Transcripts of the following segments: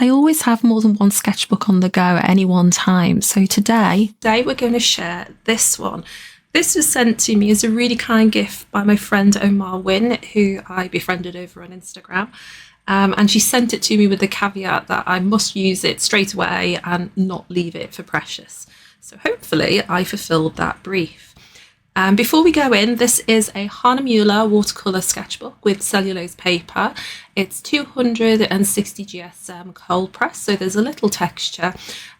I always have more than one sketchbook on the go at any one time. So today we're going to share this one. This was sent to me as a really kind gift by my friend Ohn Mar Win, who I befriended over on Instagram. And she sent it to me with the caveat that I must use it straight away and not leave it for precious. So hopefully I fulfilled that brief. Before we go in, this is a Hahnemuhle watercolour sketchbook with cellulose paper. It's 260 GSM cold press, so there's a little texture,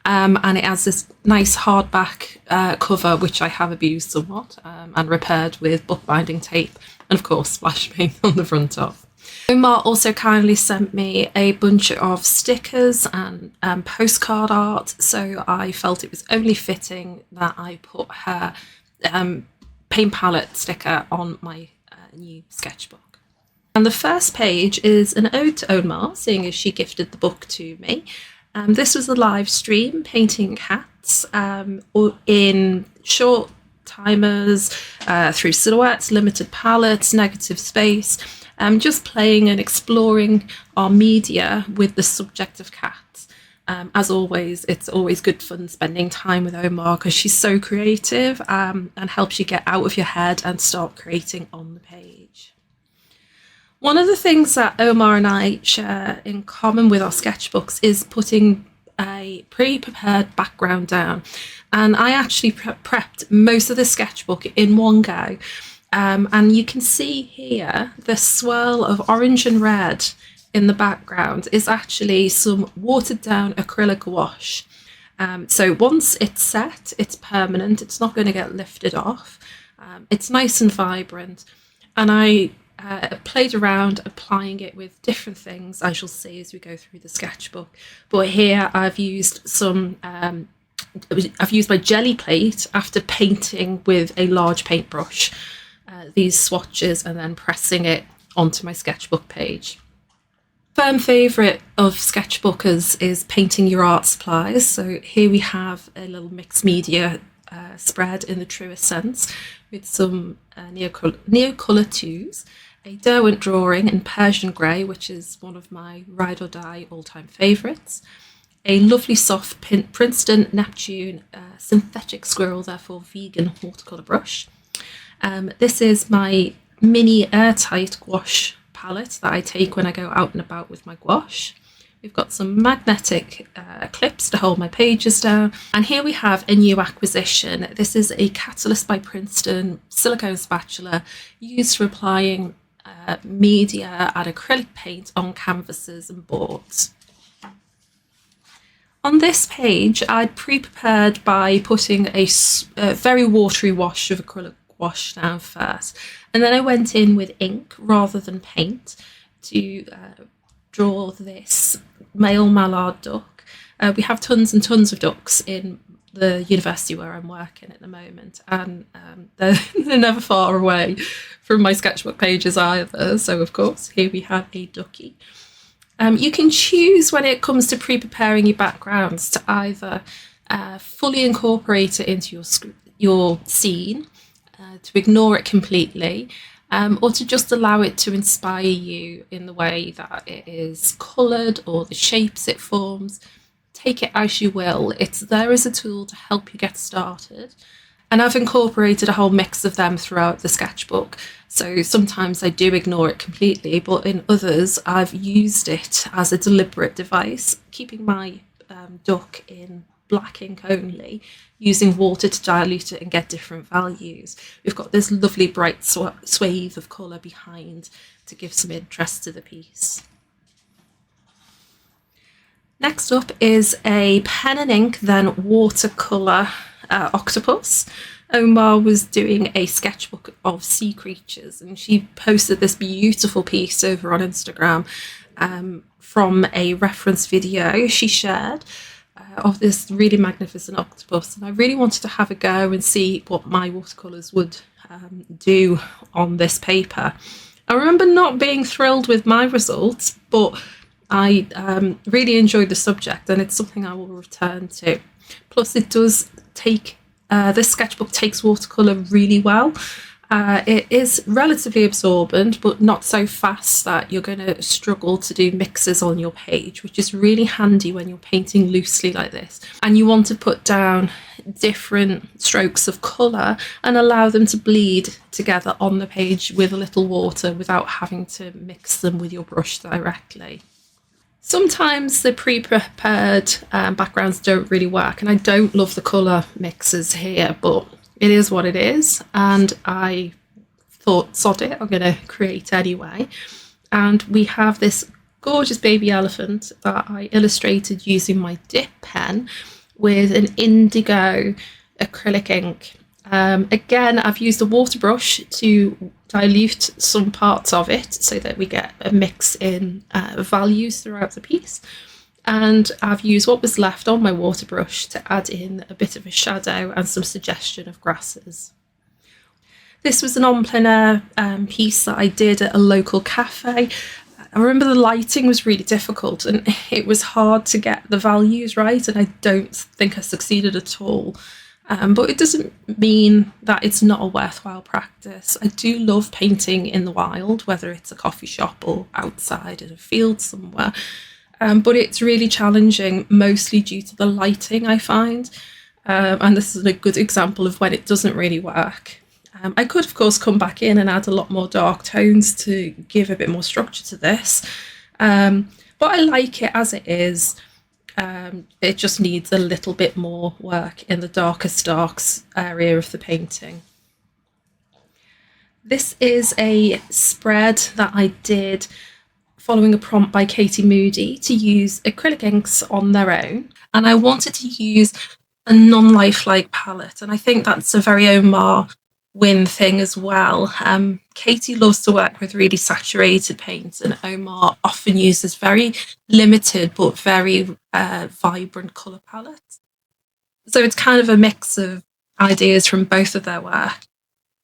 and it has this nice hardback cover, which I have abused somewhat and repaired with bookbinding tape, and of course splash paint on the front of. Ohn Mar also kindly sent me a bunch of stickers and postcard art, so I felt it was only fitting that I put her paint palette sticker on my new sketchbook. And the first page is an ode to Ohn Mar, seeing as she gifted the book to me. This was a live stream painting cats in short timers, through silhouettes, limited palettes, negative space, just playing and exploring our media with the subject of cats. As always, it's always good fun spending time with Ohn Mar because she's so creative and helps you get out of your head and start creating on the page. One of the things that Ohn Mar and I share in common with our sketchbooks is putting a pre-prepared background down. And I actually prepped most of the sketchbook in one go. And you can see here the swirl of orange and red in the background is actually some watered down acrylic wash. So once it's set, it's permanent, it's not going to get lifted off. It's nice and vibrant, and I played around applying it with different things, as you'll see as we go through the sketchbook. But here I've used I've used my jelly plate after painting with a large paintbrush, these swatches, and then pressing it onto my sketchbook page. Firm favourite of sketchbookers is painting your art supplies. So here we have a little mixed media spread in the truest sense with some Neocolor 2s, a Derwent drawing in Persian grey, which is one of my ride or die all-time favourites, a lovely soft Princeton Neptune synthetic squirrel, therefore vegan watercolour brush. This is my mini airtight gouache palette that I take when I go out and about with my gouache. We've got some magnetic clips to hold my pages down. And here we have a new acquisition. This is a Catalyst by Princeton silicone spatula used for applying media and acrylic paint on canvases and boards. On this page, I'd pre-prepared by putting a very watery wash of acrylic wash down first, and then I went in with ink rather than paint to draw this male mallard duck. We have tons and tons of ducks in the university where I'm working at the moment, and they're never far away from my sketchbook pages either, so of course here we have a ducky. You can choose when it comes to pre-preparing your backgrounds to either fully incorporate it into your scene, to ignore it completely, or to just allow it to inspire you in the way that it is coloured or the shapes it forms. Take it as you will. It's there as a tool to help you get started. And I've incorporated a whole mix of them throughout the sketchbook. So sometimes I do ignore it completely, but in others I've used it as a deliberate device, keeping my duck in black ink only, using water to dilute it and get different values. We've got this lovely bright swathe of colour behind to give some interest to the piece. Next up is a pen and ink, then watercolour octopus. Ohn Mar was doing a sketchbook of sea creatures, and she posted this beautiful piece over on Instagram from a reference video she shared of this really magnificent octopus, and I really wanted to have a go and see what my watercolours would do on this paper. I remember not being thrilled with my results, but I really enjoyed the subject, and it's something I will return to. Plus it does take, this sketchbook takes watercolour really well, It is relatively absorbent, but not so fast that you're going to struggle to do mixes on your page, which is really handy when you're painting loosely like this. And you want to put down different strokes of colour and allow them to bleed together on the page with a little water without having to mix them with your brush directly. Sometimes the pre-prepared backgrounds don't really work, and I don't love the colour mixes here, but it is what it is, and I thought, sod it, I'm going to create anyway. And we have this gorgeous baby elephant that I illustrated using my dip pen with an indigo acrylic ink. Again, I've used a water brush to dilute some parts of it so that we get a mix in values throughout the piece. And I've used what was left on my water brush to add in a bit of a shadow and some suggestion of grasses. This was an en plein air piece that I did at a local cafe. I remember the lighting was really difficult and it was hard to get the values right, and I don't think I succeeded at all. But it doesn't mean that it's not a worthwhile practice. I do love painting in the wild, whether it's a coffee shop or outside in a field somewhere. But it's really challenging, mostly due to the lighting, I find. And this is a good example of when it doesn't really work. I could, of course, come back in and add a lot more dark tones to give a bit more structure to this. But I like it as it is. It just needs a little bit more work in the darkest darks area of the painting. This is a spread that I did following a prompt by Katie Moody to use acrylic inks on their own. And I wanted to use a non-lifelike palette. And I think that's a very Ohn Mar Win thing as well. Katie loves to work with really saturated paints, and Ohn Mar often uses very limited but very vibrant colour palettes. So it's kind of a mix of ideas from both of their work.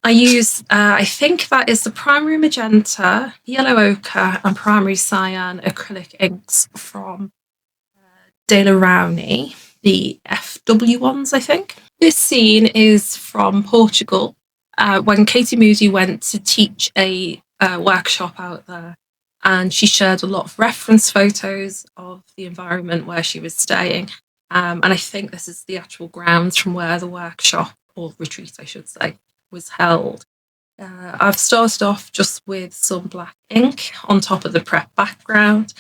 I use, I think that is the primary magenta, yellow ochre and primary cyan acrylic inks from De La Rowney, the FW ones, I think. This scene is from Portugal. When Katie Moody went to teach a workshop out there, and she shared a lot of reference photos of the environment where she was staying. And I think this is the actual grounds from where the workshop, or retreat I should say, was held. I've started off just with some black ink on top of the prep background,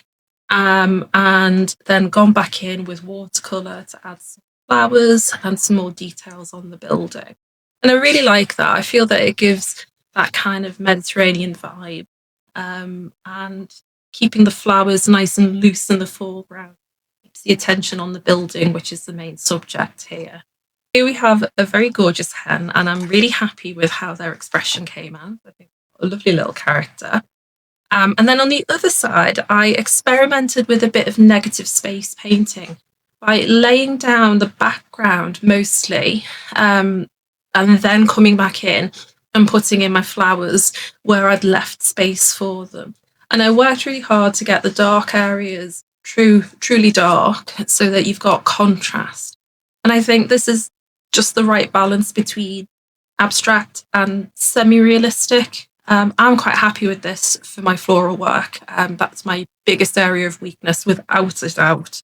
and then gone back in with watercolour to add some flowers and some more details on the building. And I really like that. I feel that it gives that kind of Mediterranean vibe, and keeping the flowers nice and loose in the foreground keeps the attention on the building, which is the main subject here. Here we have a very gorgeous hen, and I'm really happy with how their expression came out. I think a lovely little character. And then on the other side, I experimented with a bit of negative space painting by laying down the background mostly, and then coming back in and putting in my flowers where I'd left space for them. And I worked really hard to get the dark areas truly dark so that you've got contrast. And I think this is just the right balance between abstract and semi-realistic. I'm quite happy with this for my floral work. That's my biggest area of weakness, without a doubt,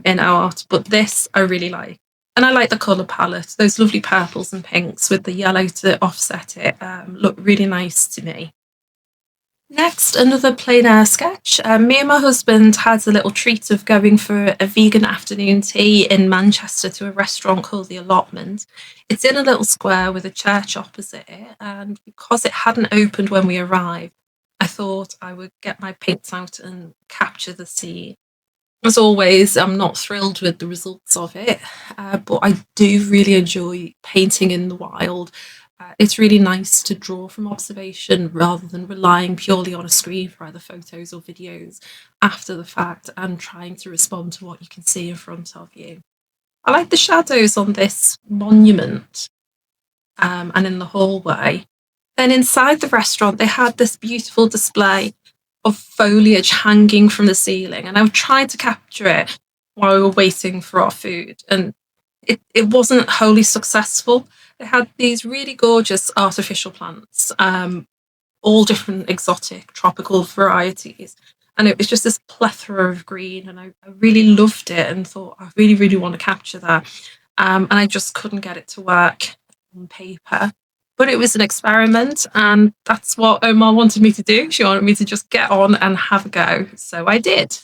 in art. But this I really like. And I like the colour palette. Those lovely purples and pinks with the yellow to offset it look really nice to me. Next, another plein air sketch. Me and my husband had a little treat of going for a vegan afternoon tea in Manchester to a restaurant called The Allotment. It's in a little square with a church opposite it, and because it hadn't opened when we arrived, I thought I would get my paints out and capture the scene. As always, I'm not thrilled with the results of it, but I do really enjoy painting in the wild. It's really nice to draw from observation rather than relying purely on a screen for either photos or videos after the fact and trying to respond to what you can see in front of you. I like the shadows on this monument and in the hallway. Then inside the restaurant, they had this beautiful display of foliage hanging from the ceiling, and I tried to capture it while we were waiting for our food, and it wasn't wholly successful. They had these really gorgeous artificial plants, all different exotic tropical varieties. And it was just this plethora of green, and I really loved it and thought, I really, really want to capture that. And I just couldn't get it to work on paper. But it was an experiment, and that's what Ohn Mar wanted me to do. She wanted me to just get on and have a go. So I did.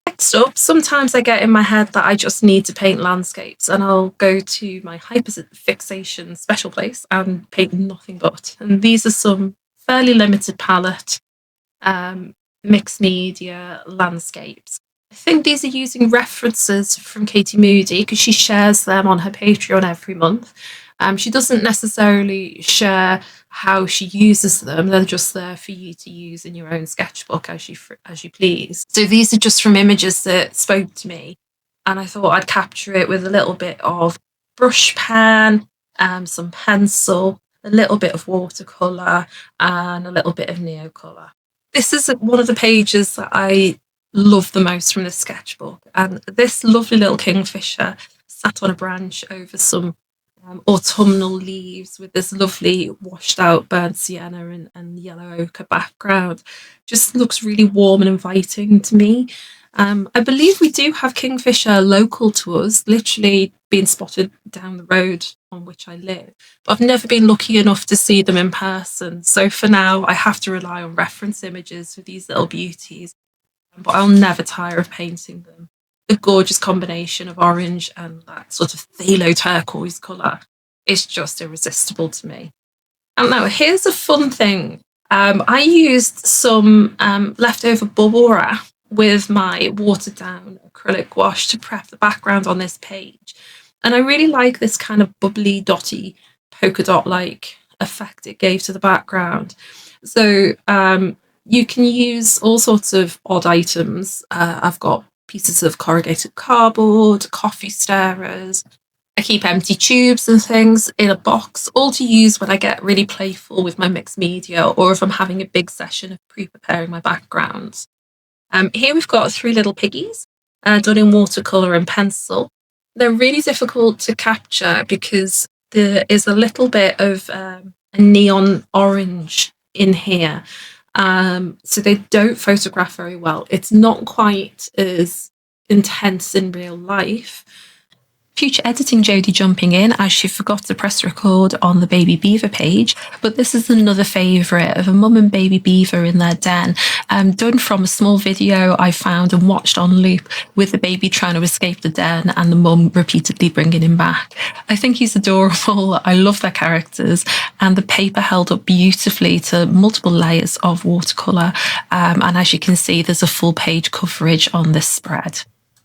Next up, sometimes I get in my head that I just need to paint landscapes, and I'll go to my hyperfixation special place and paint nothing but. And these are some fairly limited palette, mixed media landscapes. I think these are using references from Katie Moody because she shares them on her Patreon every month. She doesn't necessarily share how she uses them. They're just there for you to use in your own sketchbook as you please. So these are just from images that spoke to me, and I thought I'd capture it with a little bit of brush pen, some pencil, a little bit of watercolour, and a little bit of neocolour. This is one of the pages that I love the most from the sketchbook, and this lovely little kingfisher sat on a branch over some autumnal leaves with this lovely washed out burnt sienna and yellow ochre background. Just looks really warm and inviting to me. I believe we do have kingfisher local to us, literally being spotted down the road on which I live, but I've never been lucky enough to see them in person. So for now, I have to rely on reference images for these little beauties, but I'll never tire of painting them. The gorgeous combination of orange and that sort of phthalo turquoise colour is just irresistible to me. And now here's a fun thing. I used some leftover bubble wrap with my watered down acrylic wash to prep the background on this page. And I really like this kind of bubbly, dotty, polka dot like effect it gave to the background. So you can use all sorts of odd items. I've got pieces of corrugated cardboard, coffee stirrers. I keep empty tubes and things in a box, all to use when I get really playful with my mixed media or if I'm having a big session of pre-preparing my backgrounds. Here we've got 3 little piggies done in watercolour and pencil. They're really difficult to capture because there is a little bit of a neon orange in here. So they don't photograph very well. It's not quite as intense in real life. Future editing Jodie jumping in as she forgot to press record on the baby beaver page, but this is another favourite of a mum and baby beaver in their den, done from a small video I found and watched on loop with the baby trying to escape the den and the mum repeatedly bringing him back. I think he's adorable. I love their characters, and the paper held up beautifully to multiple layers of watercolour, and as you can see, there's a full page coverage on this spread.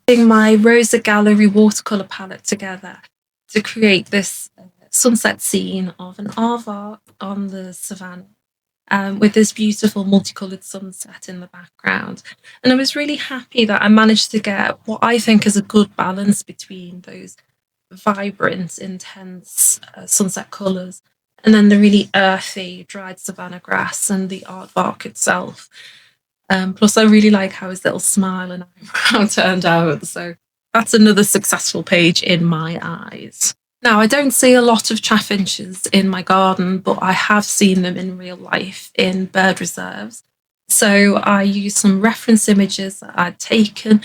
My Rosa Gallery watercolour palette together to create this sunset scene of an aardvark on the savannah with this beautiful multicoloured sunset in the background. And I was really happy that I managed to get what I think is a good balance between those vibrant, intense sunset colours and then the really earthy dried savannah grass and the aardvark itself. Plus, I really like how his little smile and eyebrow turned out. So that's another successful page in my eyes. Now, I don't see a lot of chaffinches in my garden, but I have seen them in real life in bird reserves. So I used some reference images that I'd taken,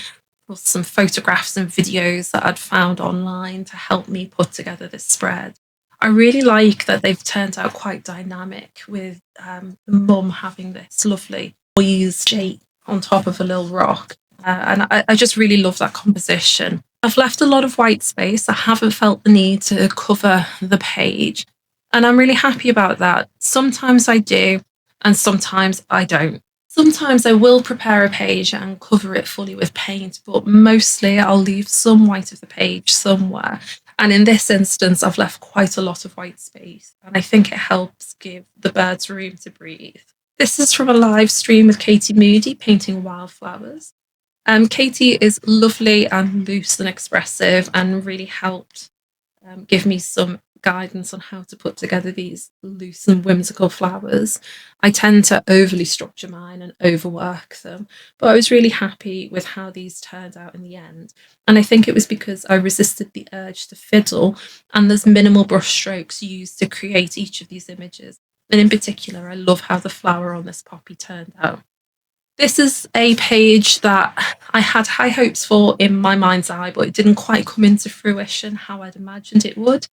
plus some photographs and videos that I'd found online to help me put together this spread. I really like that they've turned out quite dynamic with the mum having this lovely poised shape on top of a little rock. And I just really love that composition. I've left a lot of white space. I haven't felt the need to cover the page. And I'm really happy about that. Sometimes I do, and sometimes I don't. Sometimes I will prepare a page and cover it fully with paint, but mostly I'll leave some white of the page somewhere. And in this instance, I've left quite a lot of white space, and I think it helps give the birds room to breathe. This is from a live stream with Katie Moody painting wildflowers. Katie is lovely and loose and expressive and really helped give me some guidance on how to put together these loose and whimsical flowers. I tend to overly structure mine and overwork them, but I was really happy with how these turned out in the end. And I think it was because I resisted the urge to fiddle, and there's minimal brush strokes used to create each of these images. And in particular, I love how the flower on this poppy turned out. This is a page that I had high hopes for in my mind's eye, but it didn't quite come into fruition how I'd imagined it would.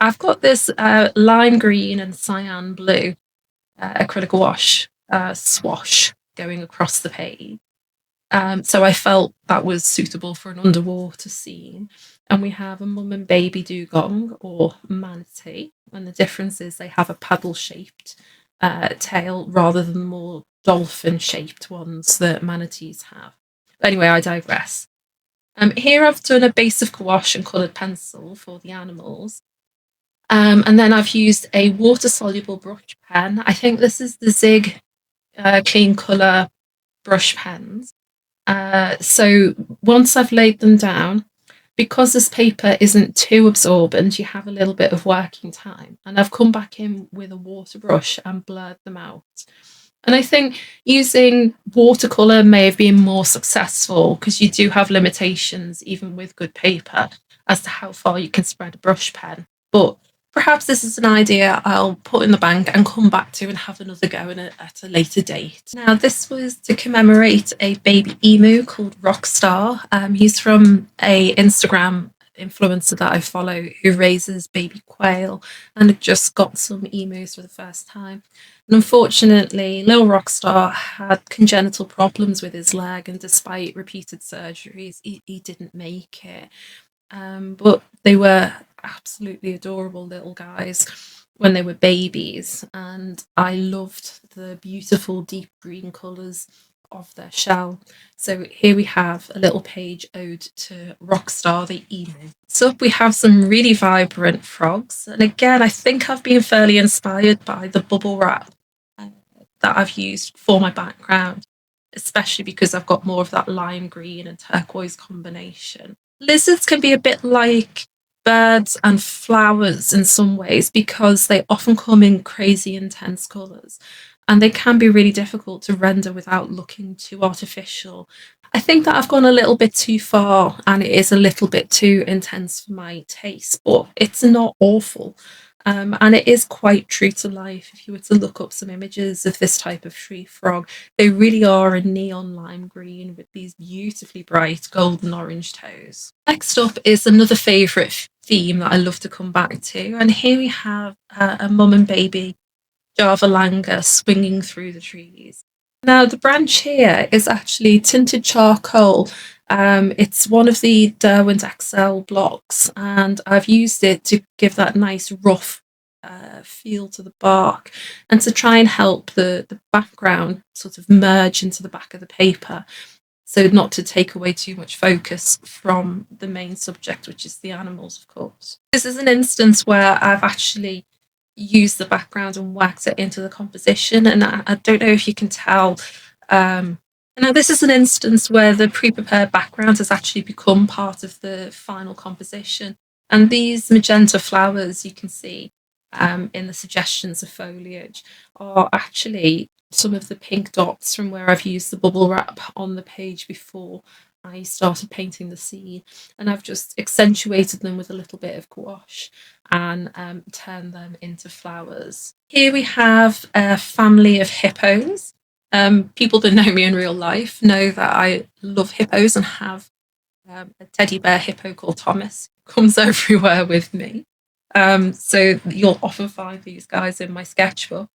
I've got this lime green and cyan blue acrylic wash swash going across the page. So I felt that was suitable for an underwater scene. And we have a mum and baby dugong or manatee. And the difference is they have a paddle shaped tail rather than the more dolphin shaped ones that manatees have. But anyway, I digress. Here I've done a base of gouache and coloured pencil for the animals. And then I've used a water soluble brush pen. I think this is the Zig Clean Colour brush pens. So once I've laid them down, because this paper isn't too absorbent, you have a little bit of working time. And I've come back in with a water brush and blurred them out. And I think using watercolour may have been more successful because you do have limitations, even with good paper, as to how far you can spread a brush pen. But perhaps this is an idea I'll put in the bank and come back to and have another go at a later date. Now, this was to commemorate a baby emu called Rockstar. He's from a Instagram influencer that I follow who raises baby quail and had just got some emus for the first time. And unfortunately, little Rockstar had congenital problems with his leg, and despite repeated surgeries, he didn't make it. But they were absolutely adorable little guys when they were babies, and I loved the beautiful deep green colours of their shell. So here we have a little page ode to Rockstar the emu. So we have some really vibrant frogs, and again I think I've been fairly inspired by the bubble wrap that I've used for my background, especially because I've got more of that lime green and turquoise combination. Lizards can be a bit like birds and flowers in some ways because they often come in crazy intense colours, and they can be really difficult to render without looking too artificial. I think that I've gone a little bit too far and it is a little bit too intense for my taste, but it's not awful. And it is quite true to life. If you were to look up some images of this type of tree frog, they really are a neon lime green with these beautifully bright golden orange toes. Next up is another favourite theme that I love to come back to. And here we have a mum and baby Java Langer swinging through the trees. Now, the branch here is actually tinted charcoal. It's one of the Derwent XL blocks, and I've used it to give that nice rough feel to the bark and to try and help the background sort of merge into the back of the paper, so not to take away too much focus from the main subject, which is the animals, of course. This is an instance where I've actually used the background and worked it into the composition, and I don't know if you can tell. Now, this is an instance where the pre-prepared background has actually become part of the final composition, and these magenta flowers you can see in the suggestions of foliage are actually some of the pink dots from where I've used the bubble wrap on the page before I started painting the scene, and I've just accentuated them with a little bit of gouache and turned them into flowers. Here we have a family of hippos. People that know me in real life know that I love hippos and have a teddy bear hippo called Thomas who comes everywhere with me. So you'll often find these guys in my sketchbook.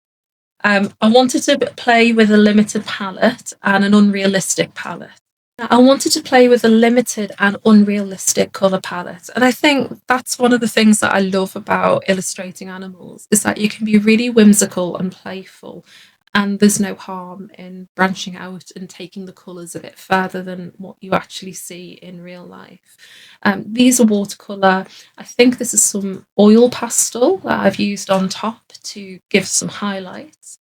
I wanted to play with a limited palette and an unrealistic palette. I wanted to play with a limited and unrealistic colour palette. And I think that's one of the things that I love about illustrating animals, is that you can be really whimsical and playful, and there's no harm in branching out and taking the colours a bit further than what you actually see in real life. These are watercolour. I think this is some oil pastel that I've used on top to give some highlights.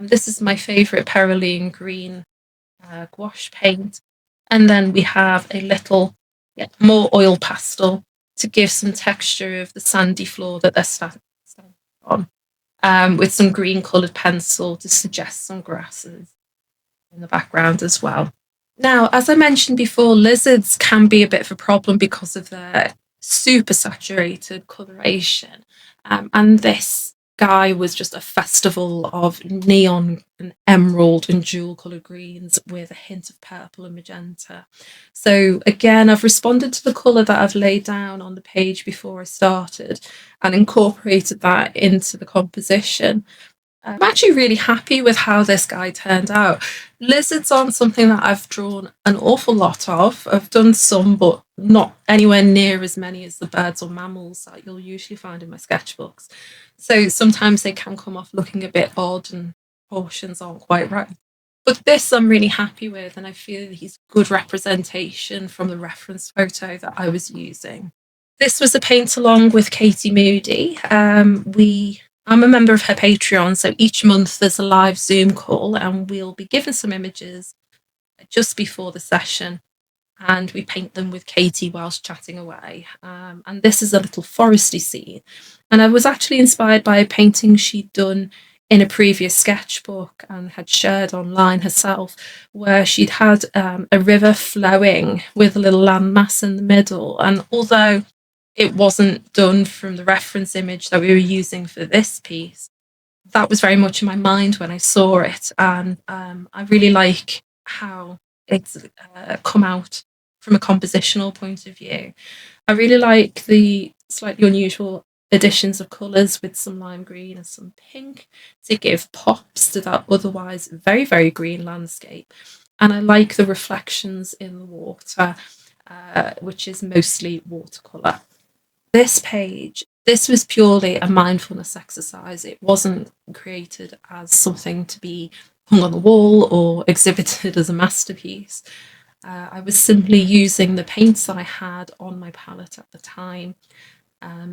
This is my favourite Peroline green gouache paint. And then we have a little more oil pastel to give some texture of the sandy floor that they're standing on, with some green coloured pencil to suggest some grasses in the background as well. Now, as I mentioned before, lizards can be a bit of a problem because of their super saturated coloration. And this guy was just a festival of neon and emerald and jewel coloured greens with a hint of purple and magenta. So again, I've responded to the colour that I've laid down on the page before I started and incorporated that into the composition. I'm actually really happy with how this guy turned out. Lizards aren't something that I've drawn an awful lot of. I've done some, but not anywhere near as many as the birds or mammals that you'll usually find in my sketchbooks. So sometimes they can come off looking a bit odd and proportions aren't quite right. But this I'm really happy with, and I feel he's good representation from the reference photo that I was using. This was a paint along with Katie Moody. I'm a member of her Patreon, so each month there's a live Zoom call and we'll be given some images just before the session and we paint them with Katie whilst chatting away. And this is a little foresty scene. And I was actually inspired by a painting she'd done in a previous sketchbook and had shared online herself, where she'd had a river flowing with a little landmass in the middle. And although it wasn't done from the reference image that we were using for this piece, that was very much in my mind when I saw it. And I really like how it's come out from a compositional point of view. I really like the slightly unusual additions of colours with some lime green and some pink to give pops to that otherwise very, very green landscape. And I like the reflections in the water, which is mostly watercolour. This page, this was purely a mindfulness exercise. It wasn't created as something to be hung on the wall or exhibited as a masterpiece. I was simply using the paints that I had on my palette at the time,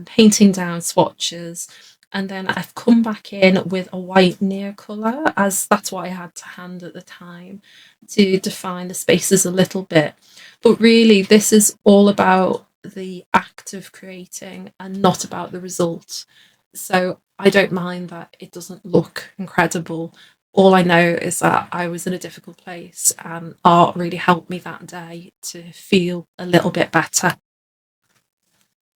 painting down swatches, and then I've come back in with a white near colour, as that's what I had to hand at the time, to define the spaces a little bit. But really, this is all about the act of creating and not about the result. So I don't mind that it doesn't look incredible. All I know is that I was in a difficult place and art really helped me that day to feel a little bit better.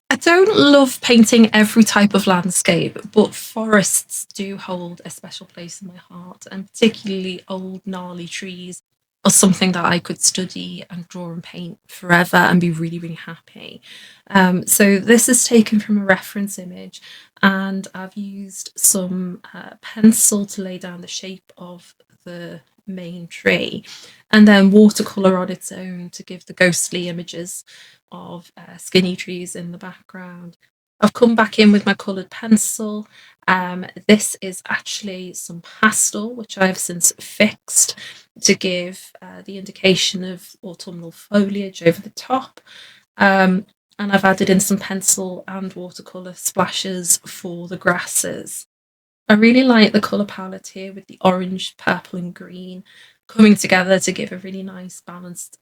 I don't love painting every type of landscape, but forests do hold a special place in my heart, and particularly old gnarly trees are something that I could study and draw and paint forever and be really, really happy. So this is taken from a reference image, and I've used some pencil to lay down the shape of the main tree, and then watercolour on its own to give the ghostly images of skinny trees in the background. I've come back in with my coloured pencil. This is actually some pastel, which I've since fixed to give the indication of autumnal foliage over the top. And I've added in some pencil and watercolour splashes for the grasses. I really like the colour palette here with the orange, purple and green coming together to give a really nice balanced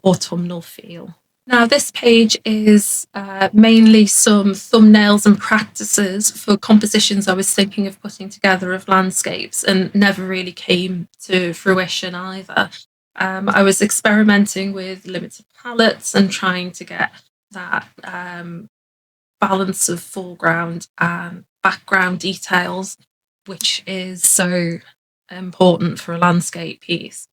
autumnal feel. Now, this page is mainly some thumbnails and practices for compositions I was thinking of putting together of landscapes and never really came to fruition either. I was experimenting with limited palettes and trying to get that balance of foreground and background details, which is so important for a landscape piece.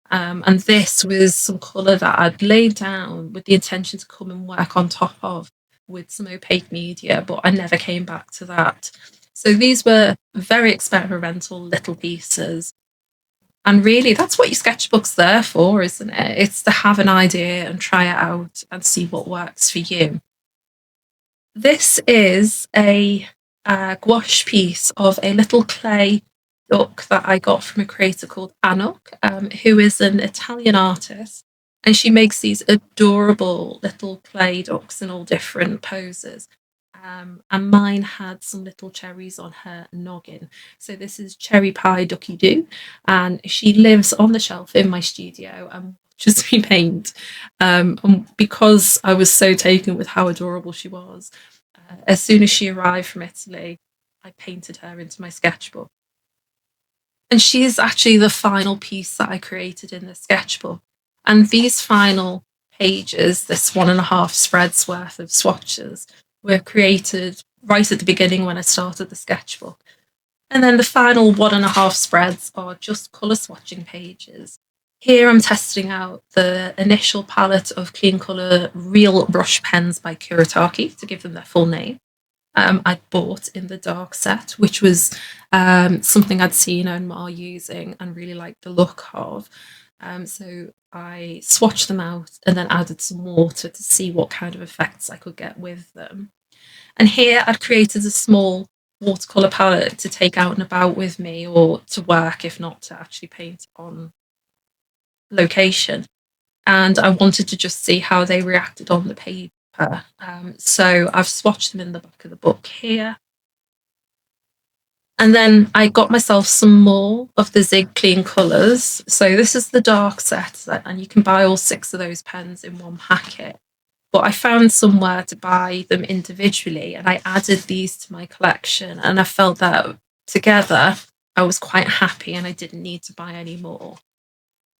And this was some colour that I'd laid down with the intention to come and work on top of with some opaque media, but I never came back to that. So these were very experimental little pieces. And really, that's what your sketchbook's there for, isn't it? It's to have an idea and try it out and see what works for you. This is a gouache piece of a little clay duck that I got from a creator called Anuk, who is an Italian artist, and she makes these adorable little clay ducks in all different poses. And mine had some little cherries on her noggin. So this is Cherry Pie Ducky Doo, and she lives on the shelf in my studio. And swatches we paint. And because I was so taken with how adorable she was, as soon as she arrived from Italy, I painted her into my sketchbook. And she is actually the final piece that I created in the sketchbook. And these final pages, this 1.5 spreads worth of swatches, were created right at the beginning when I started the sketchbook. And then the final 1.5 spreads are just colour swatching pages. Here I'm testing out the initial palette of Clean Colour Real Brush Pens by Kuretake, to give them their full name. I bought in the dark set, which was something I'd seen Ohn Mar using and really liked the look of. So I swatched them out and then added some water to see what kind of effects I could get with them. And here I'd created a small watercolour palette to take out and about with me, or to work if not to actually paint on location. And I wanted to just see how they reacted on the paper. So I've swatched them in the back of the book here. And then I got myself some more of the Zig Clean colours. So this is the dark set, and you can buy all 6 of those pens in one packet. But I found somewhere to buy them individually, and I added these to my collection, and I felt that together I was quite happy and I didn't need to buy any more.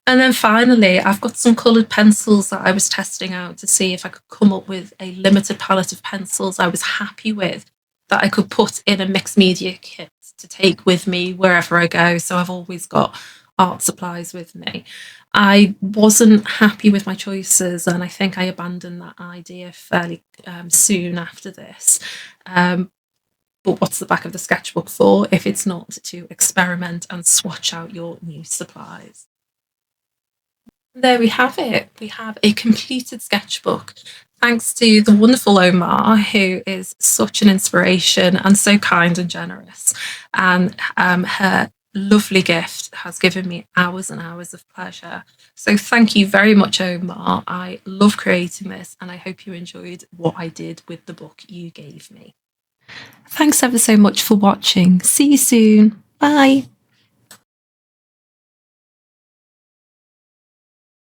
And then finally, I've got some coloured pencils that I was testing out to see if I could come up with a limited palette of pencils I was happy with, that I could put in a mixed media kit to take with me wherever I go. So I've always got art supplies with me. I wasn't happy with my choices, and I think I abandoned that idea fairly soon after this. But what's the back of the sketchbook for if it's not to experiment and swatch out your new supplies? There we have it. We have a completed sketchbook, thanks to the wonderful Ohn Mar, who is such an inspiration and so kind and generous. And her lovely gift has given me hours and hours of pleasure. So thank you very much, Ohn Mar. I love creating this, and I hope you enjoyed what I did with the book you gave me. Thanks ever so much for watching. See you soon. Bye.